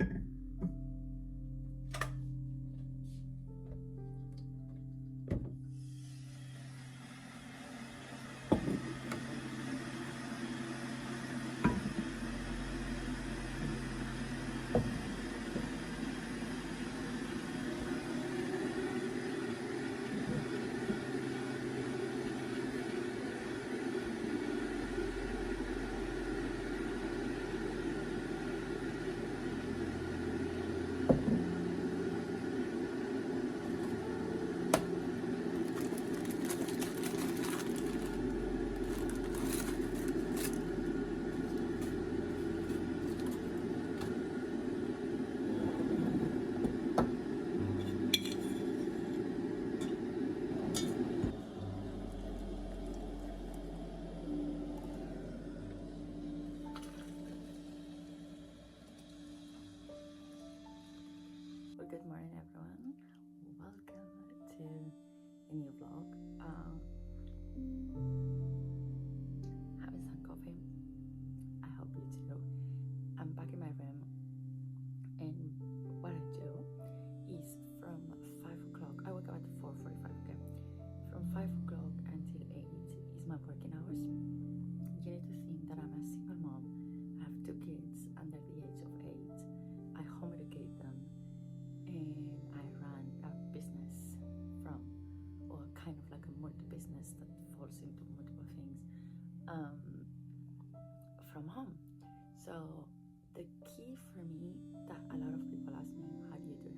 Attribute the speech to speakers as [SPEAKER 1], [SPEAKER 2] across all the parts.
[SPEAKER 1] Well, good morning, everyone. Welcome to a new vlog. Having some coffee. I hope you too. I'm back in my room, and what I do is from 5 o'clock. I wake up at 4:45. Okay, from 5 o'clock until 8 is my working hours. You need to think that I'm a single mom. I have 2 kids under the age of 8. I home educate them, and I run a business or kind of like a multi-business that falls into multiple things from home. So the key for me that a lot of people ask me, how do you do it,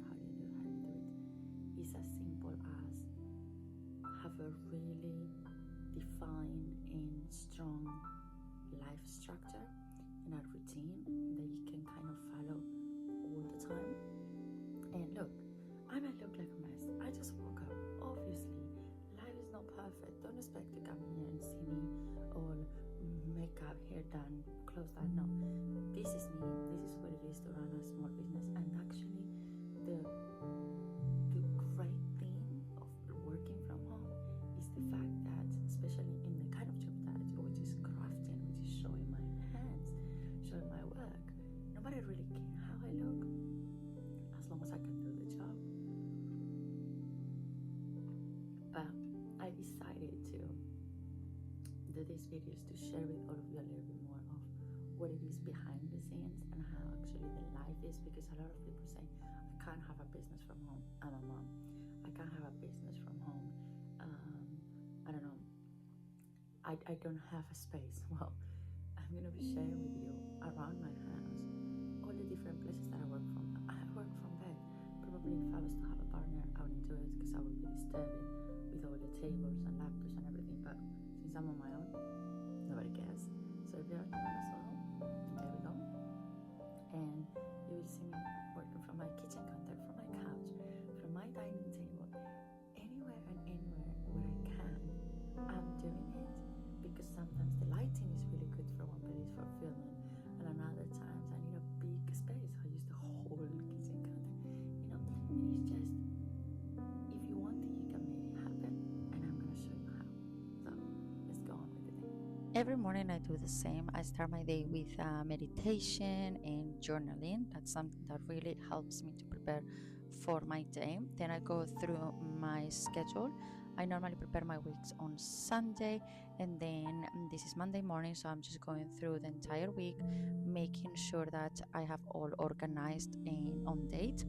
[SPEAKER 1] is as simple as have a really defined and strong life structure and a routine that you can kind of follow all the time. And look, I might look like a mess. I just woke up. Obviously, life is not perfect. Don't expect to come here and see me all makeup, hair done, clothes done. No, this is me. This is what it is to run a small business. And actually, the great thing of working from home is the fact that, especially in the kind of job that I do, which is crafting, which is showing my hands, showing my work, nobody really cares how I look, as long as I can do the job. But I decided to do these videos to share with all of you a little bit more of what it is behind the scenes and how actually the life is, because a lot of people say, I can't have a business from home. I'm a mom. I can't have a business from home. I don't know. I don't have a space. Well, I'm going to be sharing with you around my house all the different places that I work from. I work from bed. Probably if I was to have a partner, I wouldn't do it because I would be disturbing with all the tables and laptops and everything. But since I'm on my own, nobody cares. So if you're on your own as well, there we go. And you will see me working from my kitchen counter, from my couch, from my dining table, anywhere and anywhere where I can. I'm doing it because sometimes the lighting is really good for one place for filming, and another times I need a big space. I use the whole kitchen counter, and it's just, if you want it, you can make it happen, and I'm gonna show you how. So let's go on with the day. Every morning I do the same. I start my day with meditation and journaling. That's something that really helps me to prepare for my day. Then I go through my schedule. I normally prepare my weeks on Sunday, and then this is Monday morning, so I'm just going through the entire week, making sure that I have all organized and on date.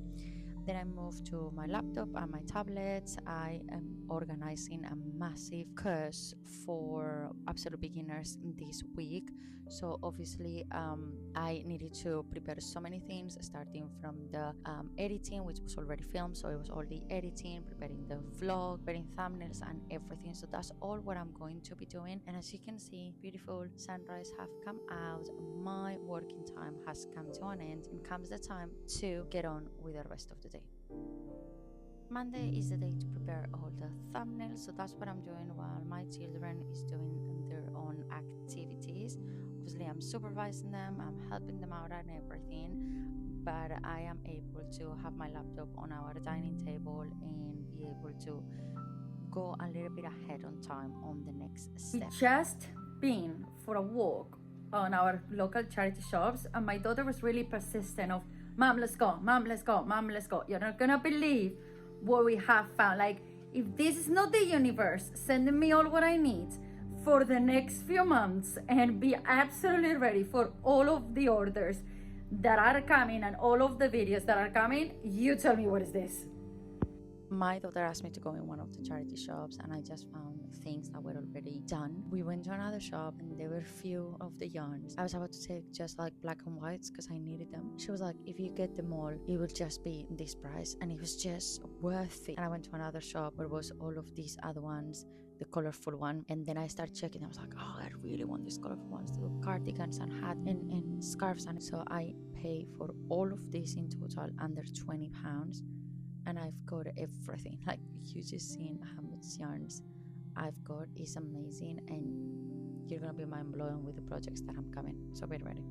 [SPEAKER 1] Then I move to my laptop and my tablets. I am organizing a massive course for absolute beginners this week. So obviously I needed to prepare so many things, starting from the editing, which was already filmed. So it was all the editing, preparing the vlog, preparing thumbnails and everything. So that's all what I'm going to be doing. And as you can see, beautiful sunrise have come out. My working time has come to an end, and comes the time to get on with the rest of the day. Monday is the day to prepare all the thumbnails, so that's what I'm doing while my children is doing their own activities. Obviously I'm supervising them, I'm helping them out and everything, but I am able to have my laptop on our dining table and be able to go a little bit ahead on time on the next step. We just been for a walk on our local charity shops, and my daughter was really persistent of, Mom, let's go. Mom, let's go. Mom, let's go. You're not gonna believe what we have found. Like, if this is not the universe sending me all what I need for the next few months and be absolutely ready for all of the orders that are coming and all of the videos that are coming, you tell me, what is this? My daughter asked me to go in one of the charity shops, and I just found things that were already done. We went to another shop and there were few of the yarns. I was about to take just like black and whites because I needed them. She was like, if you get them all, it will just be this price, and it was just worth it. And I went to another shop where was all of these other ones, the colorful one, and then I started checking. I was like, oh, I really want these colorful ones to do cardigans and hats and scarves. And so I pay for all of these in total under £20, and I've got everything. Like, you just seen how much yarns I've got. Is amazing, and you're gonna be mind blown with the projects that I'm coming. So be ready.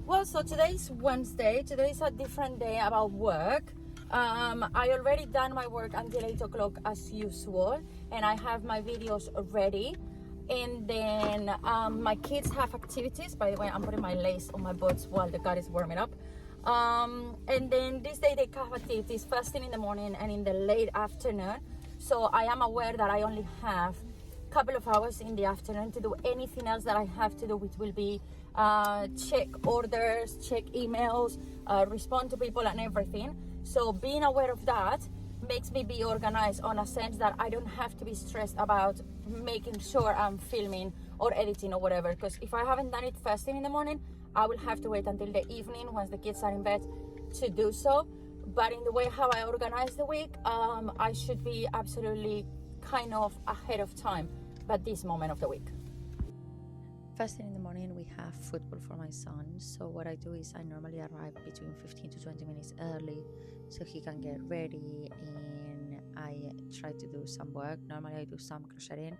[SPEAKER 1] Well, so today's Wednesday. Today's a different day about work. I already done my work until 8 o'clock as usual, and I have my videos ready. And then my kids have activities. By the way, I'm putting my lace on my boots while the car is warming up. And then this day they have activities first thing in the morning and in the late afternoon. So I am aware that I only have a couple of hours in the afternoon to do anything else that I have to do, which will be check orders, check emails, respond to people and everything. So being aware of that makes me be organized on a sense that I don't have to be stressed about making sure I'm filming or editing or whatever, because if I haven't done it first thing in the morning, I will have to wait until the evening once the kids are in bed to do so. But in the way how I organize the week, I should be absolutely kind of ahead of time at this moment of the week. First thing in the morning, we have football for my son. So what I do is I normally arrive between 15 to 20 minutes early so he can get ready, and I try to do some work. Normally I do some crocheting.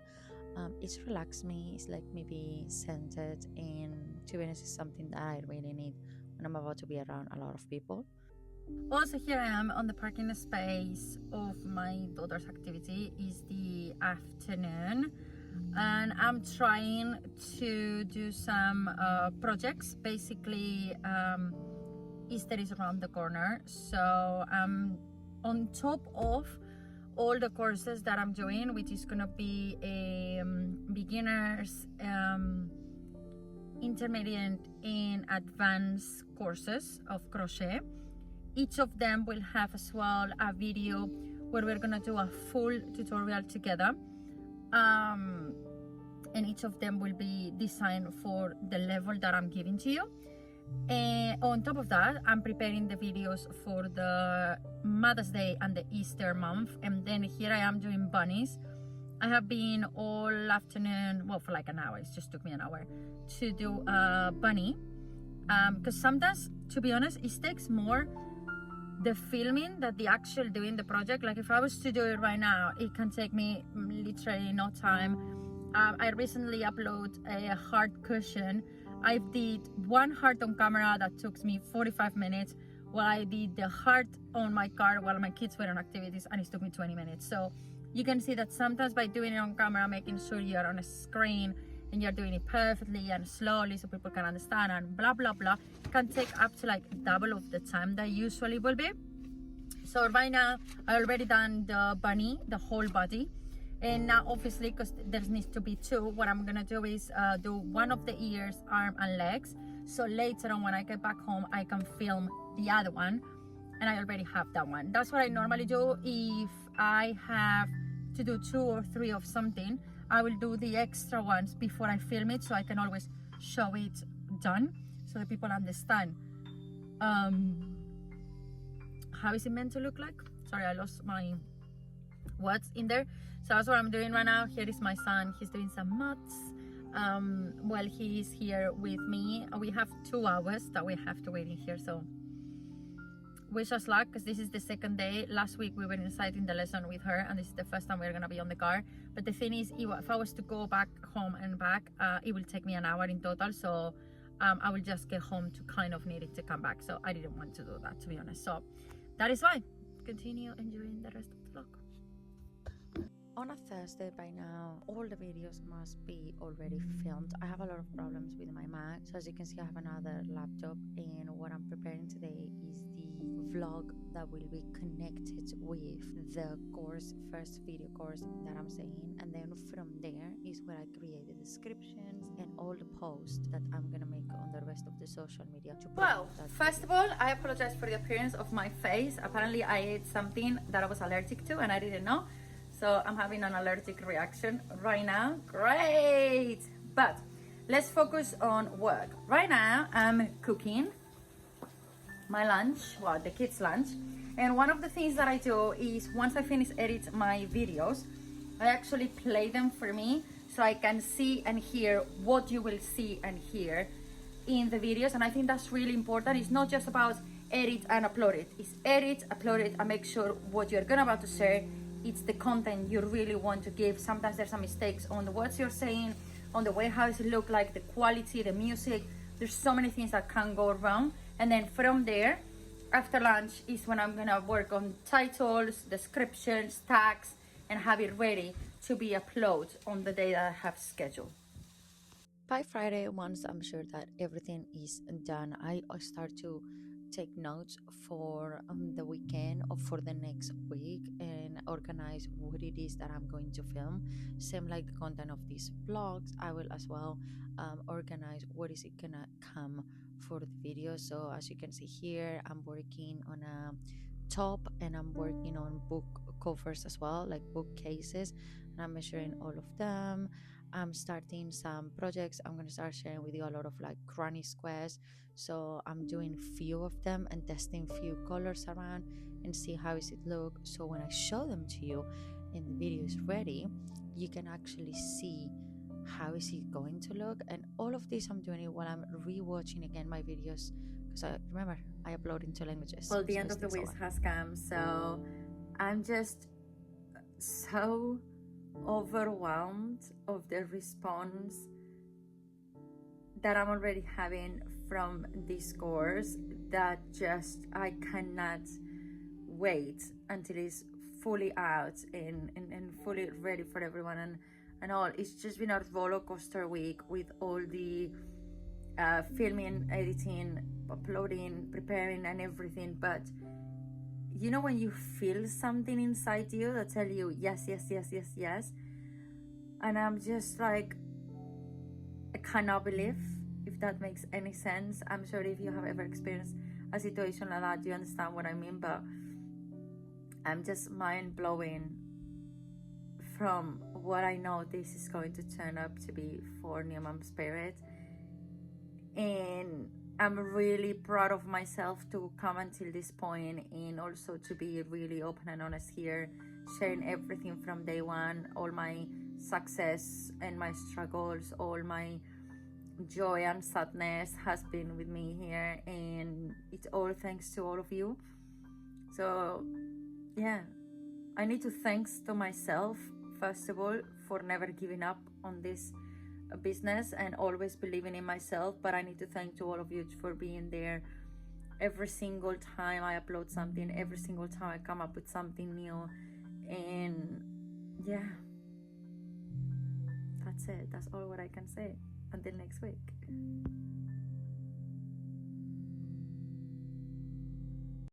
[SPEAKER 1] It's relaxed me. It's like maybe centered, and to be honest, it's something that I really need when I'm about to be around a lot of people. Also, here I am on the parking space of my daughter's activity. Is the afternoon, and I'm trying to do some projects. Basically, Easter is around the corner, so I'm on top of all the courses that I'm doing, which is gonna be a beginners, intermediate and advanced courses of crochet. Each of them will have as well a video where we're gonna do a full tutorial together, and each of them will be designed for the level that I'm giving to you. And on top of that, I'm preparing the videos for the Mother's Day and the Easter month. And then here I am doing bunnies. I have been all afternoon, well, for like an hour. It just took me an hour to do a bunny, because sometimes, to be honest, it takes more the filming than the actual doing the project. Like, if I was to do it right now, it can take me literally no time. I recently uploaded a heart cushion. I did one heart on camera that took me 45 minutes, while I did the heart on my car while my kids were on activities, and it took me 20 minutes. So you can see that sometimes by doing it on camera, making sure you're on a screen and you're doing it perfectly and slowly so people can understand and blah blah blah, can take up to like double of the time that usually will be. So right now I already done the bunny, the whole body. And now, obviously, because there needs to be two, what I'm gonna do is do one of the ears, arm and legs, so later on when I get back home I can film the other one, and I already have that one. That's what I normally do. If I have to do 2 or 3 of something, I will do the extra ones before I film it, so I can always show it done so that people understand how is it meant to look like. Sorry, I lost my words in there. So that's what I'm doing right now. Here is my son. He's doing some maths while he is here with me. We have 2 hours that we have to wait in here, so wish us luck, because this is the second day. Last week we were inside in the lesson with her, and this is the first time we're gonna be on the car. But the thing is, if I was to go back home and back, it will take me an hour in total. So I will just get home to kind of need it to come back. So I didn't want to do that, to be honest. So that is why. Continue enjoying the rest of the vlog. on a Thursday by now, all the videos must be already filmed. I have a lot of problems with my Mac, so as you can see I have another laptop, and what I'm preparing today is the vlog that will be connected with the course, first video course that I'm saying, and then from there is where I create the descriptions and all the posts that I'm gonna make on the rest of the social media to promote that
[SPEAKER 2] first of all, I apologize for the appearance of my face. Apparently I ate something that I was allergic to and I didn't know, so I'm having an allergic reaction right now. Great, but let's focus on work. Right now I'm cooking my lunch, well, the kids' lunch, and one of the things that I do is once I finish edit my videos, I actually play them for me so I can see and hear what you will see and hear in the videos. And I think that's really important. It's not just about edit and upload it. It's edit, upload it, and make sure what you're gonna about to share, it's the content you really want to give. Sometimes there's some mistakes on the words you're saying, on the way how it look like, the quality, the music. There's so many things that can go wrong. And then from there, after lunch is when I'm gonna work on titles, descriptions, tags, and have it ready to be uploaded on the day that I have scheduled.
[SPEAKER 1] By Friday, once I'm sure that everything is done, I start to take notes for the weekend or for the next week and organize what it is that I'm going to film. Same like the content of these vlogs, I will as well organize what is it gonna come for the video. So as you can see here, I'm working on a top and I'm working on book covers as well, like bookcases, and I'm measuring all of them. I'm starting some projects. I'm gonna start sharing with you a lot of like granny squares, so I'm doing few of them and testing few colors around and see how is it look, so when I show them to you and the video is ready, you can actually see how is it going to look. And all of this I'm doing it while I'm rewatching again my videos, because I remember I upload into languages.
[SPEAKER 2] Well, the end of the week has come, so I'm just so overwhelmed of the response that I'm already having from this course that just I cannot wait until it's fully out and fully ready for everyone and all. It's just been a roller coaster week with all the filming, editing, uploading, preparing and everything. But you know when you feel something inside you that tell you yes, yes, yes, yes, yes, and I'm just like, I cannot believe, if that makes any sense. I'm sure if you have ever experienced a situation like that, you understand what I mean, but I'm just mind-blowing from what I know this is going to turn up to be for New Mom Spirit. And I'm really proud of myself to come until this point, and also to be really open and honest here, sharing everything from day one, all my success and my struggles, all my joy and sadness has been with me here, and it's all thanks to all of you. So yeah, I need to thanks to myself first of all for never giving up on this business and always believing in myself, but I need to thank to all of you for being there every single time I upload something, every single time I come up with something new. And yeah, that's it. That's all what I can say. Until next week.